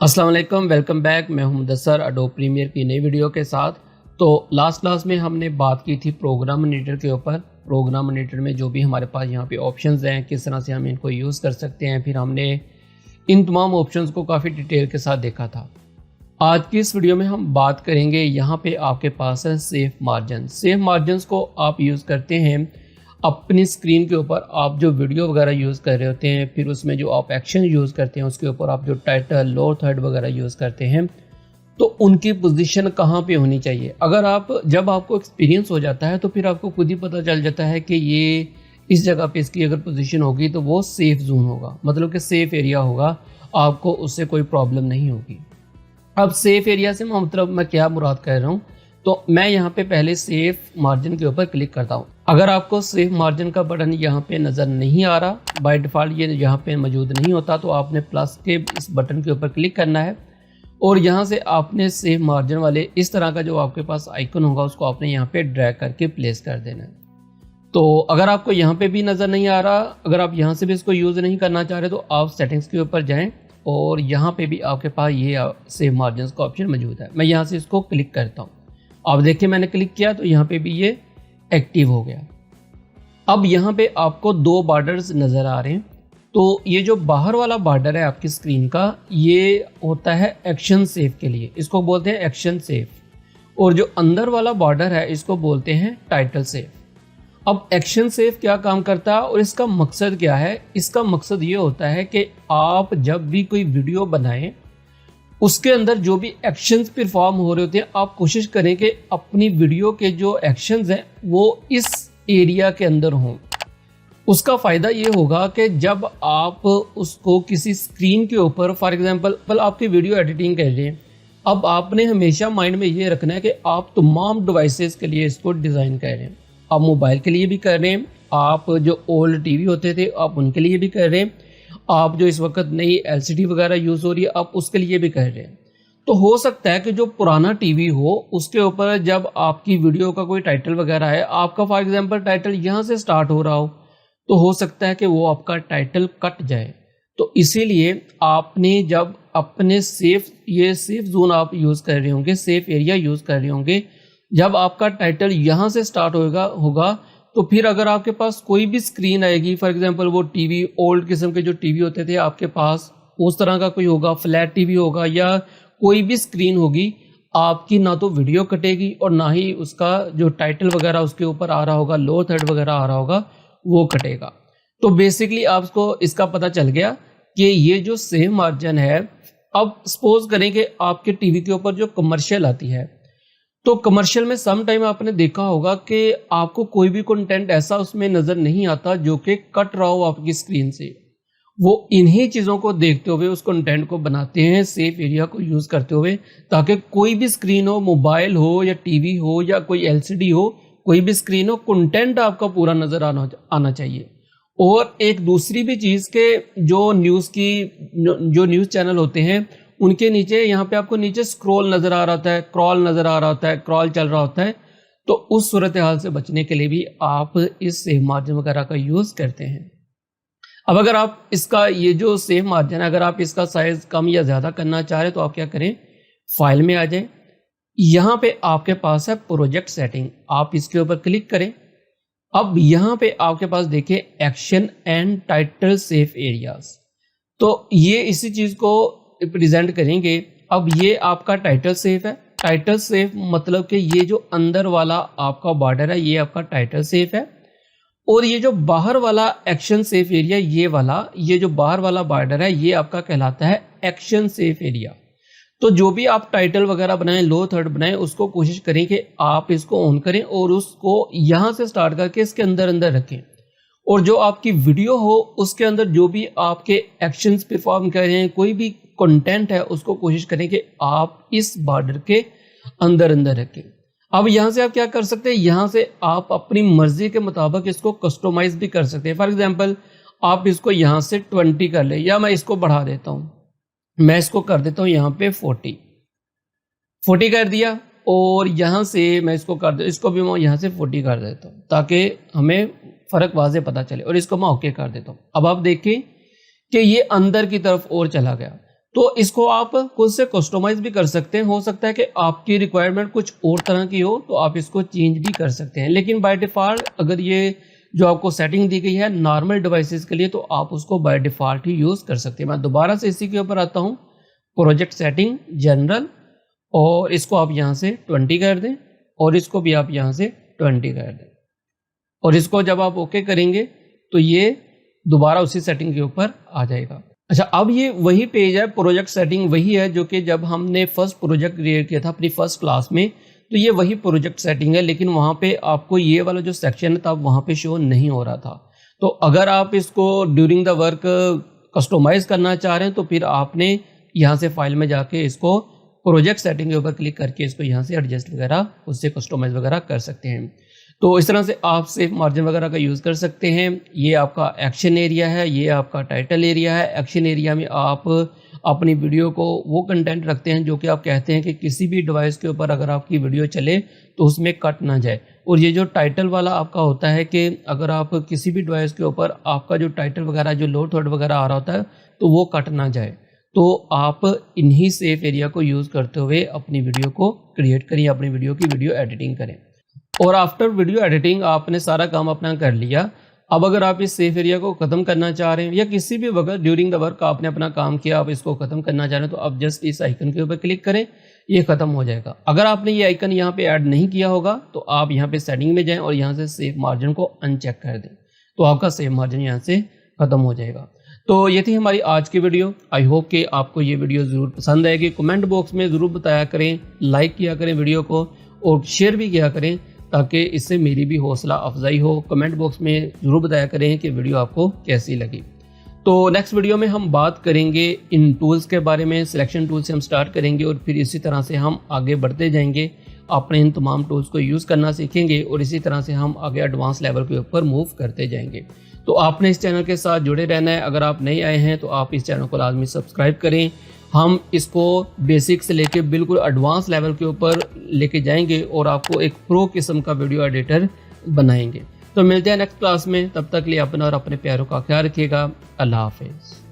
अस्सलाम वालेकुम, welcome back. मैं हूं मुदस्सर एडोब प्रीमियर की नई वीडियो के साथ। तो लास्ट क्लास में हमने बात की थी प्रोग्राम मॉनिटर के ऊपर। प्रोग्राम मॉनिटर में जो भी हमारे पास यहाँ पे ऑप्शंस हैं, किस तरह से हम इनको यूज़ कर सकते हैं, फिर हमने इन तमाम ऑप्शंस को काफ़ी डिटेल के साथ देखा था। आज की इस वीडियो में हम बात करेंगे, यहाँ पे आपके पास है सेफ मार्जिन। सेफ मार्जिनस को आप यूज़ करते हैं अपनी स्क्रीन के ऊपर। आप जो वीडियो वगैरह यूज़ कर रहे होते हैं, फिर उसमें जो आप एक्शन यूज़ करते हैं उसके ऊपर आप जो टाइटल, लोअर थर्ड वगैरह यूज़ करते हैं, तो उनकी पोजीशन कहाँ पे होनी चाहिए। अगर आप जब आपको एक्सपीरियंस हो जाता है तो फिर आपको खुद ही पता चल जाता है कि ये इस जगह पे इसकी अगर पोजीशन होगी तो वो सेफ़ जोन होगा, मतलब कि सेफ़ एरिया होगा, आपको उससे कोई प्रॉब्लम नहीं होगी। अब सेफ़ एरिया से मतलब मैं क्या मुराद कर रहा हूँ, तो मैं यहाँ पे पहले सेफ मार्जिन के ऊपर क्लिक करता हूँ। अगर आपको सेफ मार्जिन का बटन यहाँ पे नज़र नहीं आ रहा, बाय डिफ़ॉल्ट ये यहाँ पे मौजूद नहीं होता, तो आपने प्लस के इस बटन के ऊपर क्लिक करना है और यहाँ से आपने सेफ मार्जिन वाले इस तरह का जो आपके पास आइकन होगा उसको आपने यहाँ पे ड्रैग करके प्लेस कर देना है। तो अगर आपको यहाँ पे भी नज़र नहीं आ रहा, अगर आप यहाँ से भी इसको यूज़ नहीं करना चाह रहे, तो आप सेटिंग्स के ऊपर जाएँ और यहाँ पे भी आपके पास ये सेव मार्जिन का ऑप्शन मौजूद है। मैं यहाँ से इसको क्लिक करता हूँ। आप देखिए मैंने क्लिक किया तो यहाँ पे भी ये एक्टिव हो गया। अब यहाँ पे आपको दो बॉर्डर्स नज़र आ रहे हैं। तो ये जो बाहर वाला बॉर्डर है आपकी स्क्रीन का, ये होता है एक्शन सेव के लिए, इसको बोलते हैं एक्शन सेव। और जो अंदर वाला बॉर्डर है इसको बोलते हैं टाइटल सेव। अब एक्शन सेव क्या काम करता है और इसका मकसद क्या है? इसका मकसद ये होता है कि आप जब भी कोई वीडियो बनाएं, उसके अंदर जो भी एक्शंस परफॉर्म हो रहे होते हैं, आप कोशिश करें कि अपनी वीडियो के जो एक्शंस हैं वो इस एरिया के अंदर हों। उसका फ़ायदा ये होगा कि जब आप उसको किसी स्क्रीन के ऊपर, फॉर एग्जांपल आपकी वीडियो एडिटिंग कर रहे हैं, अब आपने हमेशा माइंड में ये रखना है कि आप तमाम डिवाइसेस के लिए इसको डिज़ाइन कर रहे हैं। आप मोबाइल के लिए भी कर रहे हैं, आप जो ओल्ड टीवी होते थे आप उनके लिए भी कर रहे हैं, आप जो इस वक्त नई एलसीडी वगैरह यूज़ हो रही है आप उसके लिए भी कर रहे हैं। तो हो सकता है कि जो पुराना टीवी हो उसके ऊपर जब आपकी वीडियो का कोई टाइटल वगैरह है, आपका फॉर एग्जांपल टाइटल यहाँ से स्टार्ट हो रहा हो, तो हो सकता है कि वो आपका टाइटल कट जाए। तो इसीलिए आपने जब अपने ये सेफ जोन आप यूज़ कर रहे होंगे, सेफ एरिया यूज़ कर रहे होंगे, जब आपका टाइटल यहाँ से स्टार्ट होगा तो फिर अगर आपके पास कोई भी स्क्रीन आएगी, फॉर एग्जांपल वो टीवी, ओल्ड किस्म के जो टीवी होते थे आपके पास, उस तरह का कोई होगा, फ्लैट टीवी होगा या कोई भी स्क्रीन होगी, आपकी ना तो वीडियो कटेगी और ना ही उसका जो टाइटल वगैरह उसके ऊपर आ रहा होगा, लोअर थर्ड वगैरह आ रहा होगा, वो कटेगा। तो बेसिकली आपको इसका पता चल गया कि ये जो सेव मार्जिन है, अब सपोज करें कि आपके टीवी के ऊपर जो कमर्शियल आती है, तो कमर्शियल में सम टाइम आपने देखा होगा कि आपको कोई भी कंटेंट ऐसा उसमें नज़र नहीं आता जो कि कट रहा हो आपकी स्क्रीन से। वो इन्हीं चीज़ों को देखते हुए उस कंटेंट को बनाते हैं, सेफ एरिया को यूज़ करते हुए, ताकि कोई भी स्क्रीन हो, मोबाइल हो या टीवी हो या कोई एलसीडी हो, कोई भी स्क्रीन हो, कंटेंट आपका पूरा नज़र आना चाहिए। और एक दूसरी भी चीज़ के जो न्यूज़ चैनल होते हैं उनके नीचे, यहाँ पे आपको नीचे स्क्रॉल नज़र आ रहा होता है, क्रॉल नज़र आ रहा होता है, क्रॉल चल रहा होता है, तो उस सूरत हाल से बचने के लिए भी आप इस सेव मार्जिन वगैरह का यूज़ करते हैं। अब अगर आप इसका ये जो सेव मार्जिन है, अगर आप इसका साइज़ कम या ज़्यादा करना चाह रहे हैं तो आप क्या करें, फाइल में आ जाएं, यहाँ पे आपके पास है प्रोजेक्ट सेटिंग, आप इसके ऊपर क्लिक करें। अब यहाँ पे आपके पास देखिए action and title safe areas, तो ये इसी चीज़ को प्रेजेंट करेंगे। अब ये आपका टाइटल सेफ है। टाइटल सेफ मतलब कि ये जो अंदर वाला आपका बॉर्डर है ये आपका टाइटल सेफ है, और ये जो बाहर वाला एक्शन सेफ एरिया, ये जो बाहर वाला बॉर्डर है ये आपका कहलाता है एक्शन सेफ एरिया। तो जो भी आप टाइटल वगैरह बनाएं, लो थर्ड बनाएं, उसको कोशिश करें कि आप इसको ऑन करें और उसको यहाँ से स्टार्ट करके इसके अंदर रखें, और जो आपकी वीडियो हो उसके अंदर जो भी आपके एक्शंस परफॉर्म कर रहे हैं, कोई भी कंटेंट है, उसको कोशिश करें कि आप इस बॉर्डर के अंदर रखें। अब यहाँ से आप क्या कर सकते हैं, यहाँ से आप अपनी मर्जी के मुताबिक इसको कस्टमाइज भी कर सकते हैं। फॉर एग्जांपल आप इसको यहाँ से 20 कर लें, या मैं इसको बढ़ा देता हूँ, मैं इसको कर देता हूँ यहाँ पे 40 कर दिया, और यहाँ से मैं इसको भी मैं यहाँ से 40 कर देता हूँ ताकि हमें फ़र्क वाज़े पता चले, और इसको मैं ओके कर देता हूँ। अब आप देखें कि ये अंदर की तरफ और चला गया। तो इसको आप खुद से कस्टमाइज भी कर सकते हैं। हो सकता है कि आपकी रिक्वायरमेंट कुछ और तरह की हो तो आप इसको चेंज भी कर सकते हैं, लेकिन बाय डिफ़ॉल्ट अगर ये जो आपको सेटिंग दी गई है नॉर्मल डिवाइसेस के लिए तो आप उसको बाय डिफ़ॉल्ट ही यूज़ कर सकते हैं। मैं दोबारा से इसी के ऊपर आता हूँ, प्रोजेक्ट सेटिंग जनरल, और इसको आप यहाँ से 20 कर दें और इसको भी आप यहाँ से 20 कर दें, और इसको जब आप ओके करेंगे तो ये दोबारा उसी सेटिंग के ऊपर आ जाएगा। अच्छा, अब ये वही पेज है, प्रोजेक्ट सेटिंग वही है जो कि जब हमने फर्स्ट प्रोजेक्ट क्रिएट किया था अपनी फर्स्ट क्लास में, तो ये वही प्रोजेक्ट सेटिंग है, लेकिन वहाँ पे आपको ये वाला जो सेक्शन था वहाँ पे शो नहीं हो रहा था। तो अगर आप इसको ड्यूरिंग द वर्क कस्टमाइज़ करना चाह रहे हैं तो फिर आपने यहाँ से फाइल में जाके इसको प्रोजेक्ट सेटिंग के ऊपर क्लिक करके इसको यहाँ से एडजस्ट वगैरह उससे कस्टमाइज़ वगैरह कर सकते हैं। तो इस तरह से आप सेफ मार्जिन वगैरह का यूज़ कर सकते हैं। ये आपका एक्शन एरिया है, ये आपका टाइटल एरिया है। एक्शन एरिया में आप अपनी वीडियो को वो कंटेंट रखते हैं जो कि आप कहते हैं कि किसी भी डिवाइस के ऊपर अगर आपकी वीडियो चले तो उसमें कट ना जाए। और ये जो टाइटल वाला आपका होता है कि अगर आप किसी भी डिवाइस के ऊपर आपका जो टाइटल वगैरह जो लोड थर्ड वगैरह आ रहा होता है तो वो कट ना जाए। तो आप इन्हीं सेफ एरिया को यूज़ करते हुए अपनी वीडियो को क्रिएट करें, अपनी वीडियो की वीडियो एडिटिंग करें। और आफ्टर वीडियो एडिटिंग आपने सारा काम अपना कर लिया। अब अगर आप इस सेफ एरिया को ख़त्म करना चाह रहे हैं या किसी भी वक्त ड्यूरिंग द वर्क आपने अपना काम किया, आप इसको ख़त्म करना चाह रहे हैं, तो आप जस्ट इस आइकन के ऊपर क्लिक करें, ये ख़त्म हो जाएगा। अगर आपने ये आइकन यहाँ पे ऐड नहीं किया होगा तो आप यहाँ पे सेटिंग में जाएं और यहाँ से सेव मार्जिन को अनचेक कर दें, तो आपका सेव मार्जिन यहाँ से ख़त्म हो जाएगा। तो ये थी हमारी आज की वीडियो। आई होप कि आपको ये वीडियो ज़रूर पसंद आएगी। कमेंट बॉक्स में ज़रूर बताया करें, लाइक किया करें वीडियो को और शेयर भी किया करें ताकि इससे मेरी भी हौसला अफजाई हो। कमेंट बॉक्स में ज़रूर बताया करें कि वीडियो आपको कैसी लगी। तो नेक्स्ट वीडियो में हम बात करेंगे इन टूल्स के बारे में। सिलेक्शन टूल से हम स्टार्ट करेंगे और फिर इसी तरह से हम आगे बढ़ते जाएंगे, अपने इन तमाम टूल्स को यूज़ करना सीखेंगे और इसी तरह से हम आगे एडवांस लेवल के ऊपर मूव करते जाएंगे। तो आपने इस चैनल के साथ जुड़े रहना है। अगर आप नए आए हैं तो आप इस चैनल को लाजमी सब्सक्राइब करें। हम इसको बेसिक से लेके बिल्कुल एडवांस लेवल के ऊपर लेके जाएंगे और आपको एक प्रो किस्म का वीडियो एडिटर बनाएंगे। तो मिलते हैं नेक्स्ट क्लास में, तब तक के लिए अपना और अपने प्यारों का ख्याल रखिएगा। अल्लाह हाफिज़।